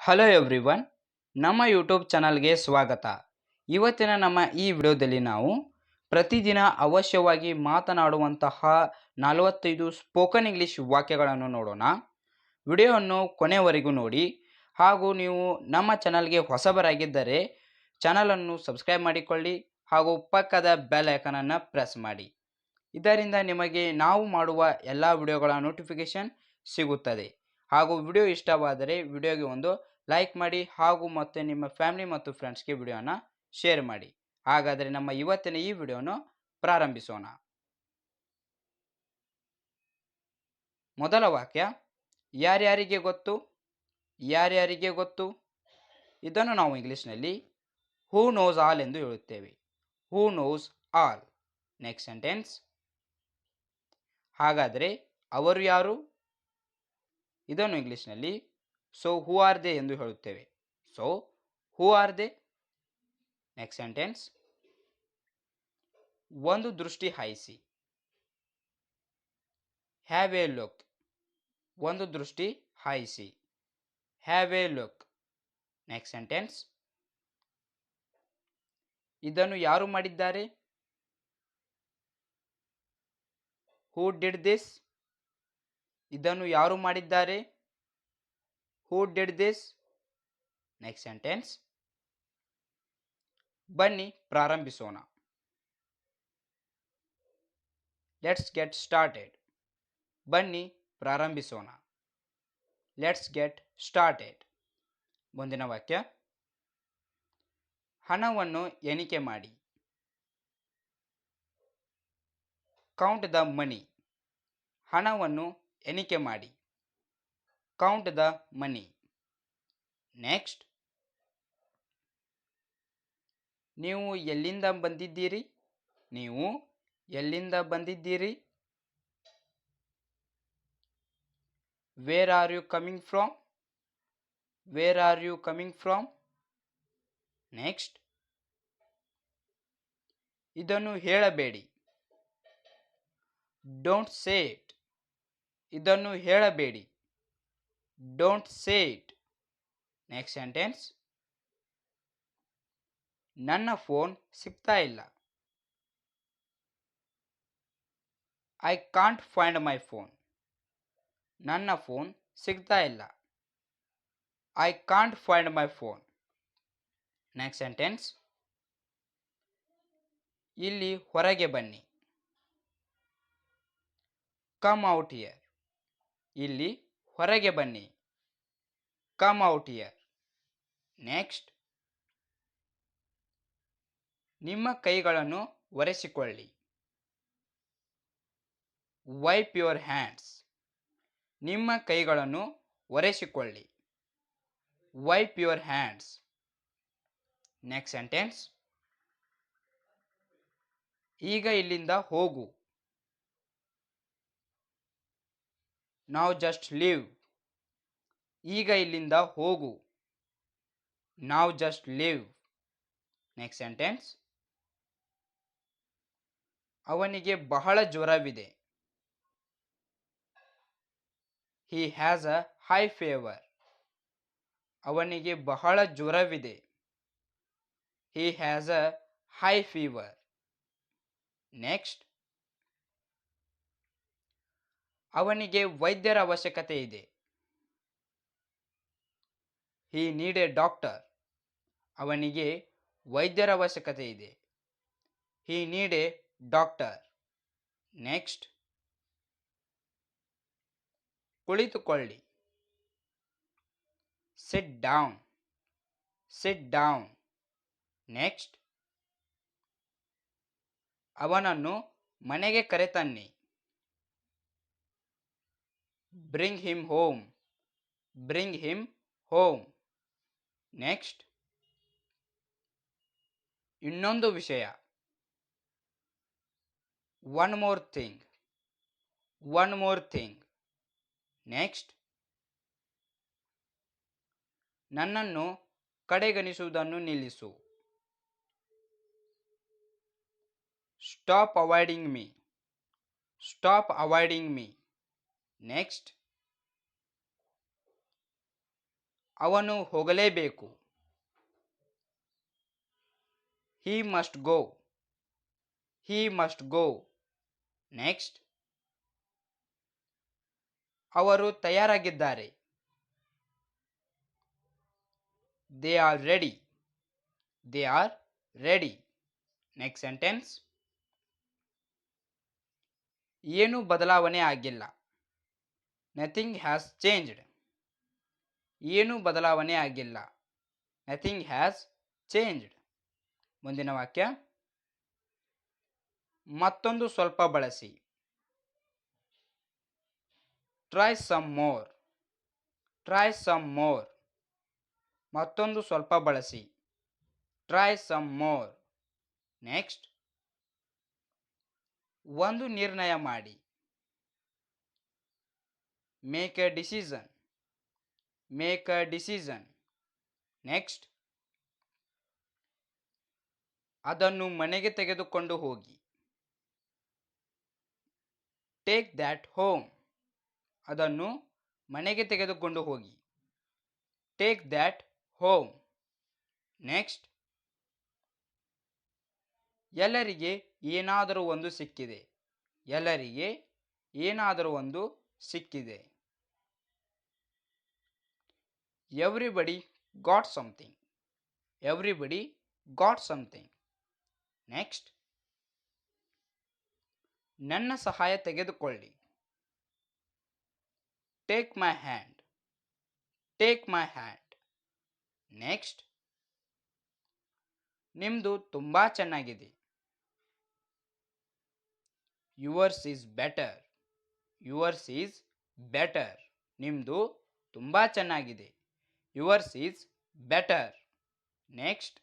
Hello everyone, ನಮ್ಮ YouTube ಚಾನಲ್ಗೆ ಸ್ವಾಗತ. ಇವತ್ತಿನ ನಮ್ಮ ಈ ವಿಡಿಯೋದಲ್ಲಿ ನಾವು ಪ್ರತಿದಿನ ಅವಶ್ಯವಾಗಿ ಮಾತನಾಡುವಂತಹ 45 ಸ್ಪೋಕನ್ ಇಂಗ್ಲಿಷ್ ವಾಕ್ಯಗಳನ್ನು ನೋಡೋಣ. ವಿಡಿಯೋವನ್ನು ಕೊನೆವರೆಗೂ ನೋಡಿ. ಹಾಗೂ ನೀವು ನಮ್ಮ ಚಾನಲ್ಗೆ ಹೊಸಬರಾಗಿದ್ದರೆ ಚಾನಲನ್ನು ಸಬ್ಸ್ಕ್ರೈಬ್ ಮಾಡಿಕೊಳ್ಳಿ ಹಾಗೂ ಪಕ್ಕದ ಬೆಲ್ ಐಕಾನನ್ನು ಪ್ರೆಸ್ ಮಾಡಿ. ಇದರಿಂದ ನಿಮಗೆ ನಾವು ಮಾಡುವ ಎಲ್ಲ ವಿಡಿಯೋಗಳ ನೋಟಿಫಿಕೇಶನ್ ಸಿಗುತ್ತದೆ. ಹಾಗೂ ವಿಡಿಯೋ ಇಷ್ಟವಾದರೆ ವಿಡಿಯೋಗೆ ಒಂದು ಲೈಕ್ ಮಾಡಿ ಹಾಗೂ ಮತ್ತೆ ನಿಮ್ಮ ಫ್ಯಾಮಿಲಿ ಮತ್ತು ಫ್ರೆಂಡ್ಸ್ಗೆ ವಿಡಿಯೋನ ಶೇರ್ ಮಾಡಿ. ಹಾಗಾದರೆ ನಮ್ಮ ಇವತ್ತಿನ ಈ ವಿಡಿಯೋನ ಪ್ರಾರಂಭಿಸೋಣ. ಮೊದಲ ವಾಕ್ಯ, ಯಾರ್ಯಾರಿಗೆ ಗೊತ್ತು? ಯಾರ್ಯಾರಿಗೆ ಗೊತ್ತು? ಇದನ್ನು ನಾವು ಇಂಗ್ಲಿಷ್ನಲ್ಲಿ ಹೂ ನೋಸ್ ಆಲ್ ಎಂದು ಹೇಳುತ್ತೇವೆ. Who knows all. Next sentence, ಹಾಗಾದರೆ ಅವರು ಯಾರು? ಇದನ್ನು ಇಂಗ್ಲಿಷ್ನಲ್ಲಿ ಸೊ ಹೂ ಆರ್ ದೇ ಎಂದು ಹೇಳುತ್ತೇವೆ. So who are they? Next sentence, ಒಂದು ದೃಷ್ಟಿ ಹಾಯಿಸಿ. Have a look. ಒಂದು ದೃಷ್ಟಿ ಹಾಯಿಸಿ. Have a look. Next sentence, ಇದನ್ನು ಯಾರು ಮಾಡಿದ್ದಾರೆ? Who did this? ಇದನ್ನು ಯಾರು ಮಾಡಿದ್ದಾರೆ? Who did this? Next sentence, ಬನ್ನಿ ಪ್ರಾರಂಭಿಸೋಣ. Let's get started. ಬನ್ನಿ ಪ್ರಾರಂಭಿಸೋಣ. Let's get started. ಮುಂದಿನ ವಾಕ್ಯ, ಹಣವನ್ನು ಎಣಿಕೆ ಮಾಡಿ. Count the money. ಹಣವನ್ನು ಎಣಿಕೆ ಮಾಡಿ. Count the money. ನೆಕ್ಸ್ಟ್, ನೀವು ಎಲ್ಲಿಂದ ಬಂದಿದ್ದೀರಿ? ನೀವು ಎಲ್ಲಿಂದ ಬಂದಿದ್ದೀರಿ? Where are you coming from? Where are you coming from? Next, ಇದನ್ನು ಹೇಳಬೇಡಿ. Don't say it. ಇದನ್ನು ಹೇಳಬೇಡಿ. Don't say it. Next sentence, ನನ್ನ ಫೋನ್ ಸಿಗ್ತಾ ಇಲ್ಲ. I can't find my phone. ನನ್ನ ಫೋನ್ ಸಿಗ್ತಾ ಇಲ್ಲ. I can't find my phone. Next sentence, ಇಲ್ಲಿ ಹೊರಗೆ ಬನ್ನಿ. Come out here. ಇಲ್ಲಿ ಹೊರಗೆ ಬನ್ನಿ. Come out here. ನೆಕ್ಸ್ಟ್, ನಿಮ್ಮ ಕೈಗಳನ್ನು ಒರೆಸಿಕೊಳ್ಳಿ. Wipe your hands. ನಿಮ್ಮ ಕೈಗಳನ್ನು ಒರೆಸಿಕೊಳ್ಳಿ. Wipe your hands. Next sentence, ಈಗ ಇಲ್ಲಿಂದ ಹೋಗು. Now just leave. ಈಗ ಇಲ್ಲಿಂದ ಹೋಗು. Now just leave. Next sentence, ಅವನಿಗೆ ಬಹಳ ಜ್ವರವಿದೆ. He has a high fever. ಅವನಿಗೆ ಬಹಳ ಜ್ವರವಿದೆ. He has a high fever. Next, ಅವನಿಗೆ ವೈದ್ಯರ ಅವಶ್ಯಕತೆ ಇದೆ. He need a doctor. ಅವನಿಗೆ ವೈದ್ಯರ ಅವಶ್ಯಕತೆ ಇದೆ. He need a doctor. Next, ಕುಳಿತುಕೊಳ್ಳಿ. Sit down. Sit down. Next, ಅವನನ್ನು ಮನೆಗೆ ಕರೆತನ್ನಿ. Bring him home. Bring him home. Next, ಇನ್ನೊಂದು ವಿಷಯ. One more thing. One more thing. Next, ನನ್ನನ್ನು ಕಡೆಗಣಿಸುವುದನ್ನು ನಿಲ್ಲಿಸು. Stop avoiding me. Stop avoiding me. Next, ಅವನು ಹೋಗಲೇಬೇಕು. He must go. He must go. Next, ಅವರು ತಯಾರಾಗಿದ್ದಾರೆ. They are ready. They are ready. Next sentence, ಏನೂ ಬದಲಾವಣೆ ಆಗಿಲ್ಲ. Nothing has changed. ಏನೂ ಬದಲಾವಣೆ ಆಗಿಲ್ಲ. Nothing has changed. ಮುಂದಿನ ವಾಕ್ಯ, ಮತ್ತೊಂದು ಸ್ವಲ್ಪ ಬಳಸಿ. Try some more. Try some more. ಮತ್ತೊಂದು ಸ್ವಲ್ಪ ಬಳಸಿ. Try some more. ನೆಕ್ಸ್ಟ್, ಒಂದು ನಿರ್ಣಯ ಮಾಡಿ. Make A decision. Make A decision. Next, ಅದನ್ನು ಮನೆಗೆ ತೆಗೆದುಕೊಂಡು ಹೋಗಿ. Take that home. ಅದನ್ನು ಮನೆಗೆ ತೆಗೆದುಕೊಂಡು ಹೋಗಿ. Take that home. ನೆಕ್ಸ್ಟ್, ಎಲ್ಲರಿಗೆ ಏನಾದರೂ ಒಂದು ಸಿಕ್ಕಿದೆ. ಎಲ್ಲರಿಗೆ ಏನಾದರೂ ಒಂದು ಸಿಕ್ಕಿದೆ. Everybody got something. Everybody got something. Next, ನನ್ನ ಸಹಾಯ ತೆಗೆದುಕೊಳ್ಳಿ. Take my hand. Take my hand. Next, ನಿಮ್ದು ತುಂಬಾ ಚೆನ್ನಾಗಿದೆ. Yours is better. Yours is better. ನಿಮ್ದು ತುಂಬಾ ಚೆನ್ನಾಗಿದೆ. Yours is better. ನೆಕ್ಸ್ಟ್,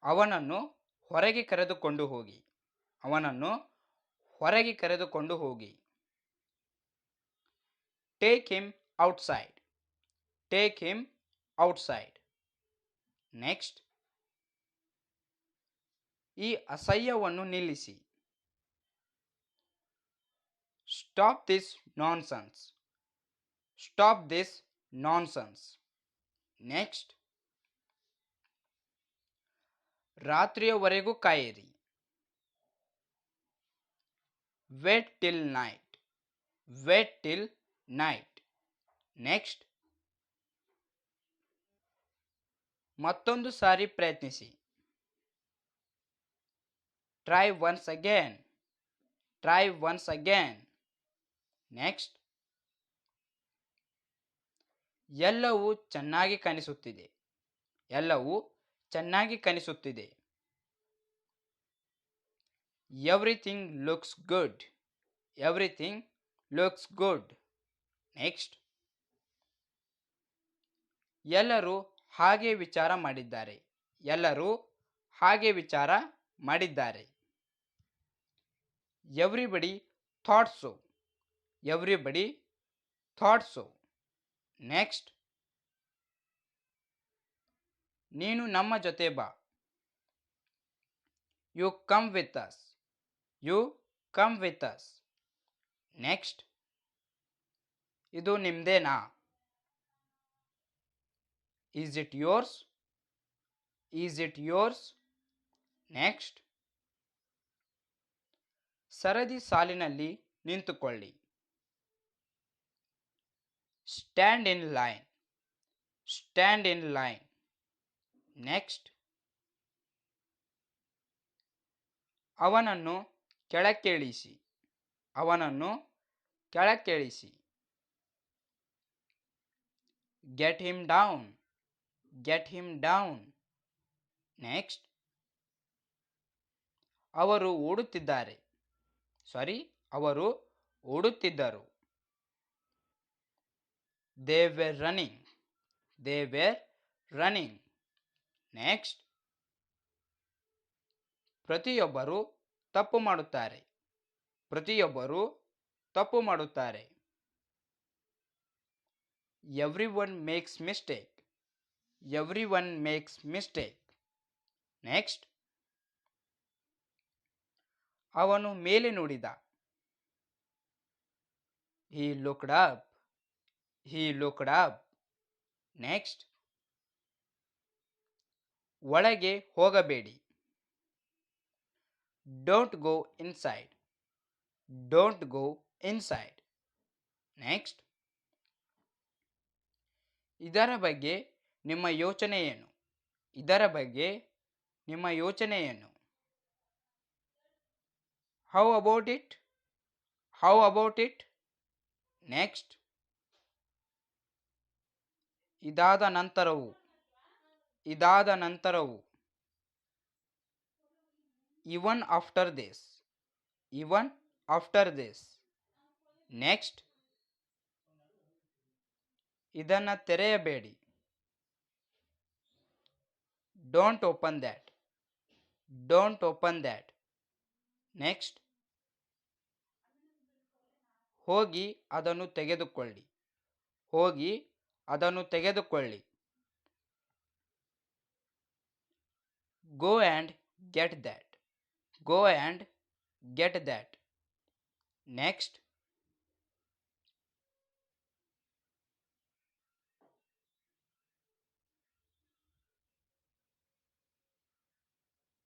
ಅವನನ್ನು ಹೊರಗೆ ಕರೆದುಕೊಂಡು ಹೋಗಿ. ಅವನನ್ನು ಹೊರಗೆ ಕರೆದುಕೊಂಡು ಹೋಗಿ. Take him outside. Take him outside. Next, ಈ ಅಸಹ್ಯವನ್ನು ನಿಲ್ಲಿಸಿ. Stop this nonsense. Stop this nonsense. Next, ರಾತ್ರಿಯವರೆಗೂ ಕಾಯಿರಿ. Wait till night. Wait till night. Next, ಮತ್ತೊಂದು ಸಾರಿ ಪ್ರಯತ್ನಿಸಿ. Try once again. Try once again. Next, ಎಲ್ಲವೂ ಚೆನ್ನಾಗಿ ಕಾಣಿಸುತ್ತಿದೆ. ಎಲ್ಲವೂ ಚೆನ್ನಾಗಿ ಕಾಣಿಸುತ್ತಿದೆ. Everything looks good. Everything looks good. Next, ಎಲ್ಲರೂ ಹಾಗೆ ವಿಚಾರ ಮಾಡಿದ್ದಾರೆ. ಎಲ್ಲರೂ ಹಾಗೆ ವಿಚಾರ ಮಾಡಿದ್ದಾರೆ. Everybody thought so. Everybody thought so. Next, ನೀನು ನಮ್ಮ ಜೊತೆ ಬಾ. You come with us. You come with us. Next, ಇದು ನಿಮ್ದೇನಾ. Is it yours. Is it yours. Next, ಸರದಿ ಸಾಲಿನಲ್ಲಿ ನಿಂತುಕೊಳ್ಳಿ. Stand in line. Stand in line. Next, ಅವನನ್ನು ಕೆಳಕ್ಕಿಳಿಸಿ. ಅವನನ್ನು ಕೆಳಕ್ಕಿಳಿಸಿ. Get him down. Get him down. Next, ಅವರು ಓಡುತ್ತಿದ್ದಾರೆ. ಅವರು ಓಡುತ್ತಿದ್ದರು. They were running. They were running. Next, ಪ್ರತಿಯೊಬ್ಬರು ತಪ್ಪು ಮಾಡುತ್ತಾರೆ. ಪ್ರತಿಯೊಬ್ಬರು ತಪ್ಪು ಮಾಡುತ್ತಾರೆ. Everyone makes mistake. Everyone makes mistake. Next, ಅವನು ಮೇಲೆ ನೋಡಿದ. He looked up. He looked up. Next. ಒಳಗೆ ಹೋಗಬೇಡಿ. Don't go inside. Don't go inside. Next. ಇದರ ಬಗ್ಗೆ ನಿಮ್ಮ ಯೋಚನೆ ಏನು? ಇದರ ಬಗ್ಗೆ ನಿಮ್ಮ ಯೋಚನೆ ಏನು? How about it? How about it? Next. ಇದಾದ ನಂತರವು. ಇದಾದ ನಂತರವು. Even after this. Even after this. Next. ಇದನ್ನ ತೆರೆಯಬೇಡಿ. Don't open that. Don't open that. Next. ಹೋಗಿ ಅದನ್ನು ತೆಗೆದುಕೊಳ್ಳಿ. ಹೋಗಿ ಅದನ್ನು ತೆಗೆದುಕೊಳ್ಳಿ. Go and get that. Go and get that. Next.